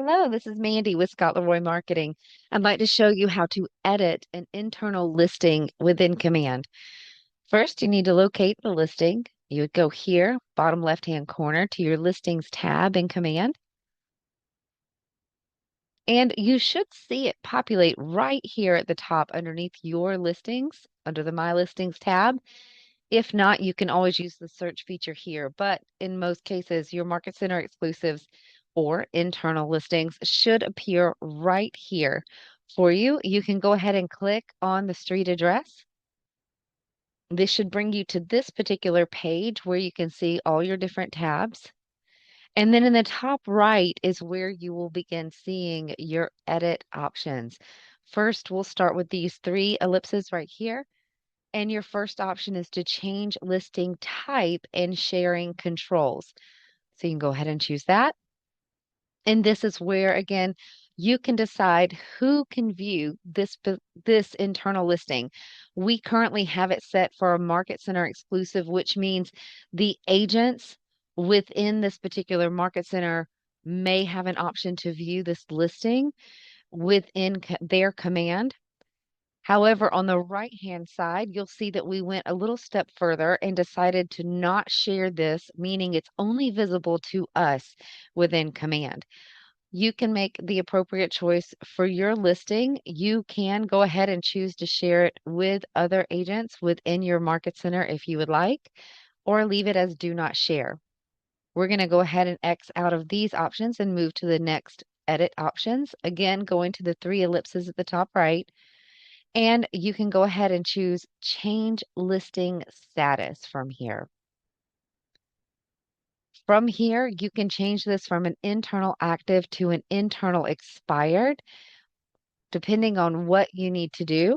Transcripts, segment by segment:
Hello, this is Mandy with Scott Leroy Marketing. I'd like to show you how to edit an internal listing within Command. First, you need to locate the listing. You would go here, bottom left-hand corner, to your Listings tab in Command. And you should see it populate right here at the top underneath your listings, under the My Listings tab. If not, you can always use the search feature here, but in most cases, your Market Center exclusives or internal listings should appear right here for you. You can go ahead and click on the street address. This should bring you to this particular page where you can see all your different tabs. And then in the top right is where you will begin seeing your edit options. First, we'll start with these three ellipses right here. And your first option is to change listing type and sharing controls. So you can go ahead and choose that. And this is where, again, you can decide who can view this internal listing. We currently have it set for a Market Center exclusive, which means the agents within this particular Market Center may have an option to view this listing within their command. However, on the right-hand side, you'll see that we went a little step further and decided to not share this, meaning it's only visible to us within Command. You can make the appropriate choice for your listing. You can go ahead and choose to share it with other agents within your Market Center if you would like, or leave it as do not share. We're going to go ahead and X out of these options and move to the next edit options. Again, going to the three ellipses at the top right. And you can go ahead and choose change listing status from here. From here, you can change this from an internal active to an internal expired, depending on what you need to do.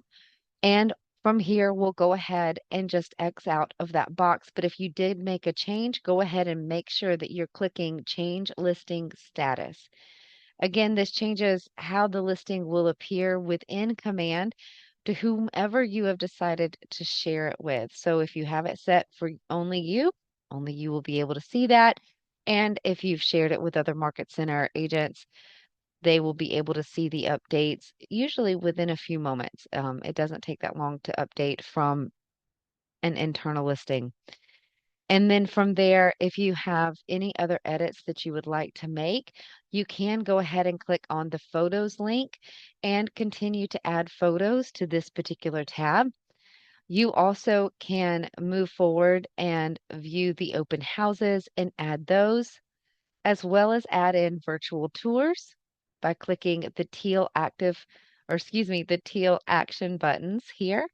And from here, we'll go ahead and just X out of that box. But if you did make a change, go ahead and make sure that you're clicking change listing status. Again, this changes how the listing will appear within Command to whomever you have decided to share it with. So if you have it set for only you will be able to see that. And if you've shared it with other Market Center agents, they will be able to see the updates usually within a few moments. It doesn't take that long to update from an internal listing. And then from there, if you have any other edits that you would like to make, you can go ahead and click on the photos link and continue to add photos to this particular tab. You also can move forward and view the open houses and add those, as well as add in virtual tours by clicking the teal the teal action buttons here.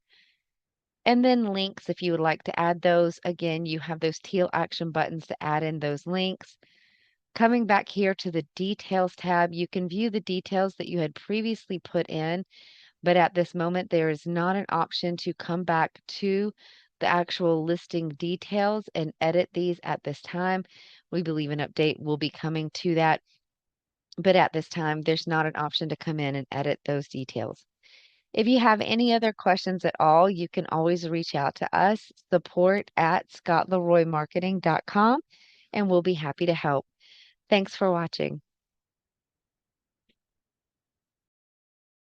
And then links, if you would like to add those, again, you have those teal action buttons to add in those links. Coming back here to the details tab, you can view the details that you had previously put in, but at this moment, there is not an option to come back to the actual listing details and edit these at this time. We believe an update will be coming to that, but at this time, there's not an option to come in and edit those details. If you have any other questions at all, you can always reach out to us, support@scottleroymarketing.com, and we'll be happy to help. Thanks for watching.